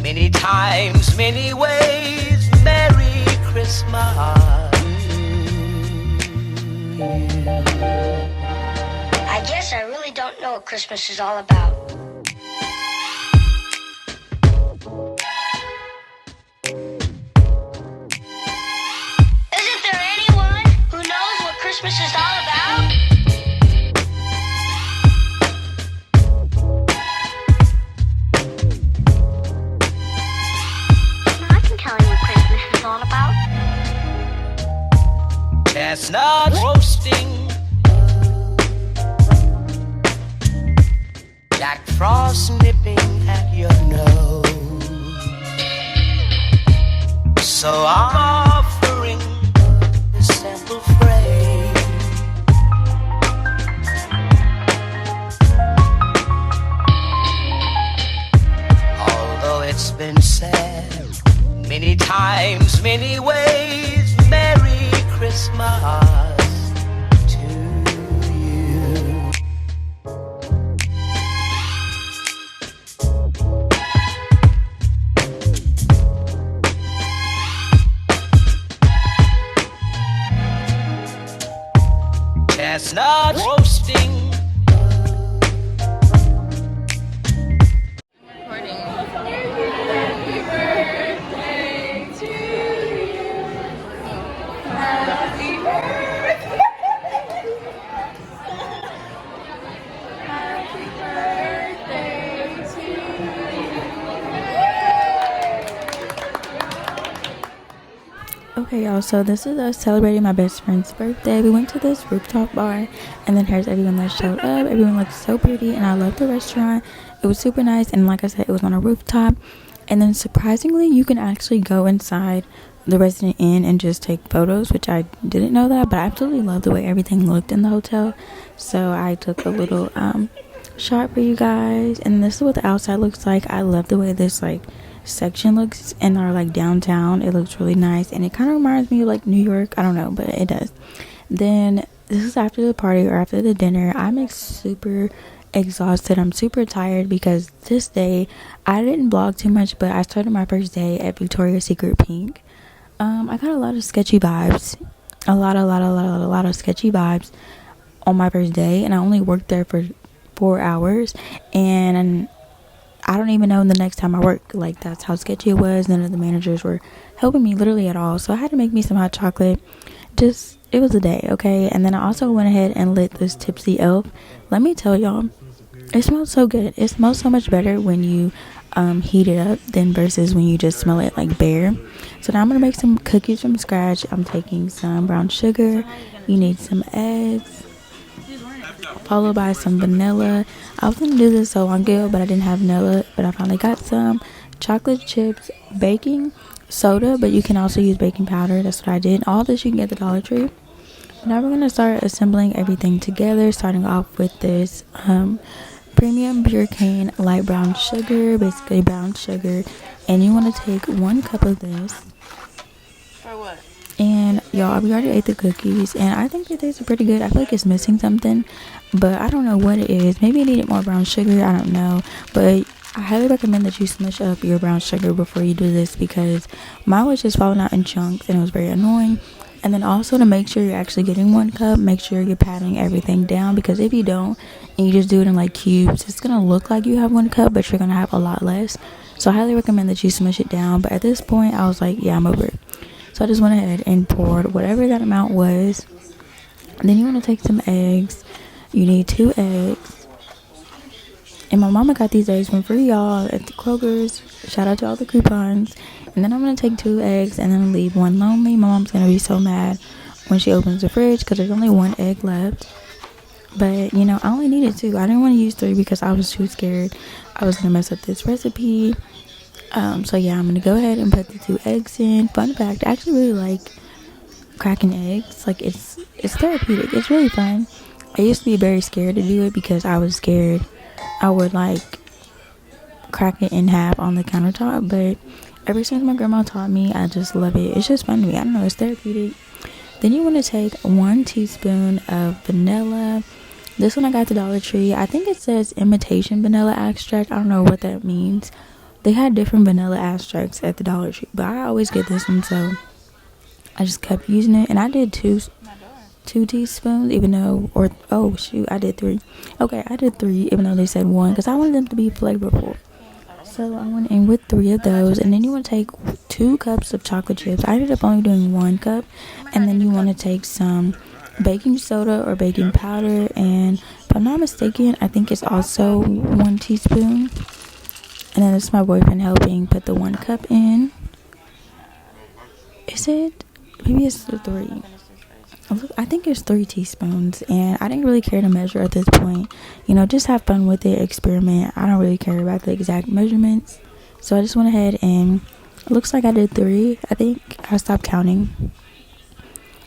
Many times, many ways, Merry Christmas. I guess I really don't know what Christmas is all about. Isn't there anyone who knows what Christmas is all about? I can tell you what Christmas is all about. Chestnuts roasting, Jack Frost nipping at your nose. So I'm offering this simple phrase. Although it's been said many times, many ways, Merry Christmas to you. Chestnut roasting. Okay, y'all, so this is us celebrating my best friend's birthday. We went to this rooftop bar, and then here's everyone that showed up. Everyone looked so pretty, and I loved the restaurant. It was super nice, and like I said, it was on a rooftop. And then surprisingly, you can actually go inside the Resident Inn and just take photos, which I didn't know that, but I absolutely love the way everything looked in the hotel. So I took a little shot for you guys, and this is what the outside looks like. I love the way this section looks in our downtown. It looks really nice, and it kind of reminds me of New York. I don't know, but it does. Then this is after the party or after the dinner. I'm super exhausted. I'm super tired because this day I didn't vlog too much, but I started my first day at Victoria's Secret Pink. I got a lot of sketchy vibes, a lot of sketchy vibes on my first day, and I only worked there for 4 hours, and I don't even know the next time I work. That's how sketchy it was. None of the managers were helping me literally at all, so I had to make me some hot chocolate. It was a day, okay? And then I also went ahead and lit this Tipsy Elf. Let me tell y'all, it smells so good. It smells so much better when you heat it up than versus when you just smell it bare. So now I'm gonna make some cookies from scratch. I'm taking some brown sugar. You need some eggs, followed by some vanilla. I was gonna do this so long ago, but I didn't have vanilla, but I finally got some. Chocolate chips, baking soda, but you can also use baking powder. That's what I did. All this you can get at the Dollar Tree. Now we're gonna start assembling everything together, starting off with this premium pure cane light brown sugar, basically brown sugar, and you want to take 1 cup of this. For what? And y'all, we already ate the cookies, and I think they taste pretty good. I feel like it's missing something, but I don't know what it is. Maybe it needed more brown sugar, I don't know, but I highly recommend that you smush up your brown sugar before you do this, because mine was just falling out in chunks and it was very annoying. And then also, to make sure you're actually getting 1 cup, make sure you're patting everything down, because if you don't and you just do it in cubes, it's gonna look like you have 1 cup, but you're gonna have a lot less. So I highly recommend that you smush it down. But at this point I was like, yeah, I'm over it. So I just went ahead and poured whatever that amount was. And then you want to take some eggs. You need 2 eggs. And my mama got these eggs from free, y'all, at the Kroger's. Shout out to all the coupons. And then I'm going to take 2 eggs and then leave 1 lonely. My mom's going to be so mad when she opens the fridge because there's only 1 egg left. But, I only needed 2. I didn't want to use 3 because I was too scared I was going to mess up this recipe. So, yeah, I'm going to go ahead and put the 2 eggs in. Fun fact, I actually really like cracking eggs. It's therapeutic. It's really fun. I used to be very scared to do it because I was scared I would, crack it in half on the countertop. But ever since my grandma taught me, I just love it. It's just fun to me. I don't know, it's therapeutic. Then you want to take 1 teaspoon of vanilla. This one I got at the Dollar Tree. I think it says imitation vanilla extract. I don't know what that means, They had different vanilla extracts at the Dollar Tree, but I always get this one, so I just kept using it. And I did two teaspoons, even though, or oh shoot, I did 3. Okay, I did 3, even though they said 1, because I wanted them to be flavorful. So I went in with 3 of those, and then you want to take 2 cups of chocolate chips. I ended up only doing 1 cup, and then you want to take some baking soda or baking powder, and if I'm not mistaken, I think it's also 1 teaspoon. And then this is my boyfriend helping put the 1 cup in. Is it? Maybe it's the 3. I think it's 3 teaspoons, and I didn't really care to measure at this point. You know, just have fun with it, experiment. I don't really care about the exact measurements. So I just went ahead and it looks like I did 3. I think I stopped counting.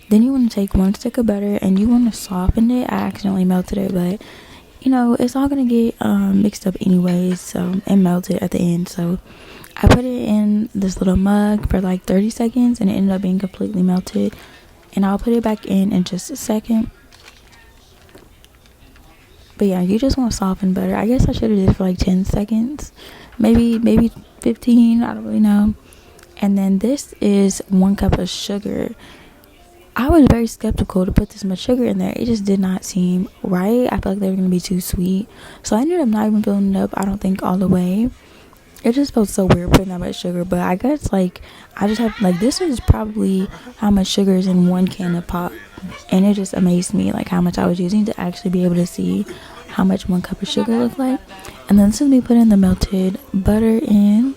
Then you want to take 1 stick of butter and you want to soften it. I accidentally melted it, but you know, it's all gonna get mixed up anyways, so, and melted at the end. So I put it in this little mug for like 30 seconds and it ended up being completely melted. And I'll put it back in just a second. But yeah, you just want to soften butter. I guess I should have did it for like 10 seconds, maybe 15, I don't really know. And then this is 1 cup of sugar. I was very skeptical to put this much sugar in there. It just did not seem right. I felt like they were going to be too sweet. So I ended up not even filling it up, I don't think, all the way. It just felt so weird putting that much sugar. But I guess, like, I just have, like, this is probably how much sugar is in 1 can of pop. And it just amazed me, like, how much I was using to actually be able to see how much 1 cup of sugar looked like. And then this is me putting the melted butter in.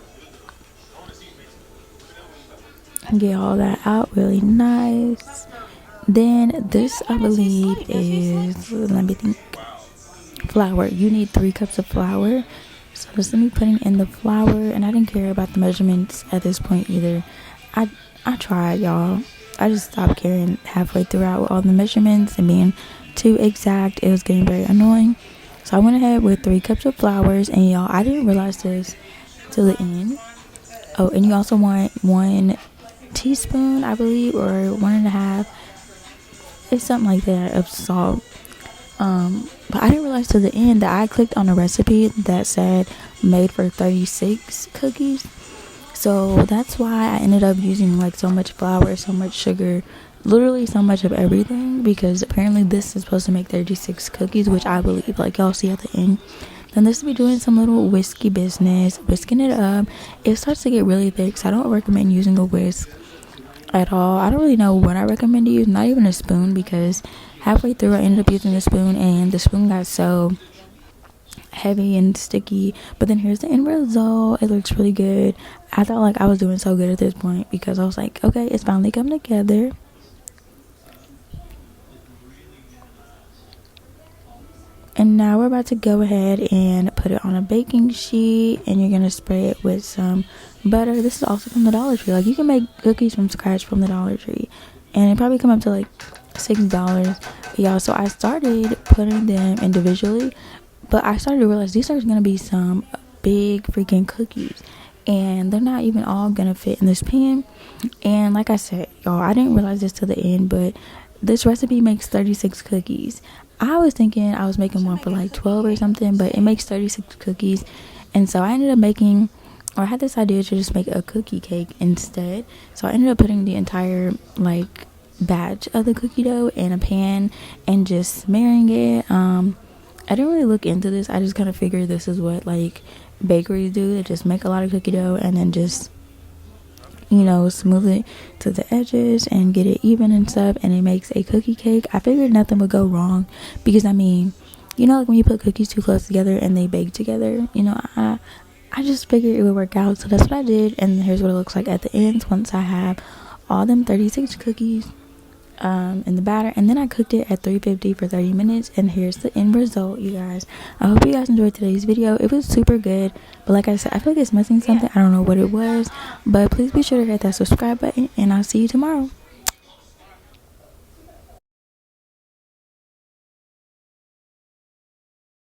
And get all that out really nice. Then this, I believe, is, let me think, flour. You need 3 cups of flour. So this is me putting in the flour, and I didn't care about the measurements at this point either. I tried, y'all. I just stopped caring halfway throughout with all the measurements and being too exact. It was getting very annoying. So I went ahead with 3 cups of flours, and y'all, I didn't realize this till the end. Oh, and you also want 1 teaspoon, I believe, or 1.5. It's something like that of salt. But I didn't realize to the end that I clicked on a recipe that said made for 36 cookies. So that's why I ended up using like so much flour, so much sugar, literally so much of everything, because apparently this is supposed to make 36 cookies, which I believe, like y'all see at the end. Then this will be doing some little whiskey business, whisking it up. It starts to get really thick, so I don't recommend using a whisk at all. I don't really know what I recommend to use, not even a spoon, because halfway through I ended up using a spoon and the spoon got so heavy and sticky. But then here's the end result. It looks really good. I thought like I was doing so good at this point, because I was like, okay, it's finally come together. And now we're about to go ahead and put it on a baking sheet, and you're gonna spray it with some butter. This is also from the Dollar Tree. Like, you can make cookies from scratch from the Dollar Tree, and it probably come up to like $6. Y'all, so I started putting them individually, but I started to realize these are gonna be some big freaking cookies, and they're not even all gonna fit in this pan. And like I said, y'all, I didn't realize this till the end, but this recipe makes 36 cookies. I was thinking I was making one for like 12 or something, but it makes 36 cookies. And so I ended up making, or I had this idea to just make a cookie cake instead. So I ended up putting the entire like batch of the cookie dough in a pan and just smearing it. I didn't really look into this. I just kind of figured this is what like bakeries do. They just make a lot of cookie dough and then just, you know, smooth it to the edges and get it even and stuff, and it makes a cookie cake. I figured nothing would go wrong, because I mean, you know, like when you put cookies too close together and they bake together, you know, I just figured it would work out. So that's what I did, and here's what it looks like at the end once I have all them 36 cookies in the batter. And then I cooked it at 350 for 30 minutes, and here's the end result, you guys. I hope you guys enjoyed today's video. It was super good, but like I said, I feel like it's missing something. I don't know what it was, but please be sure to hit that subscribe button, and I'll see you tomorrow.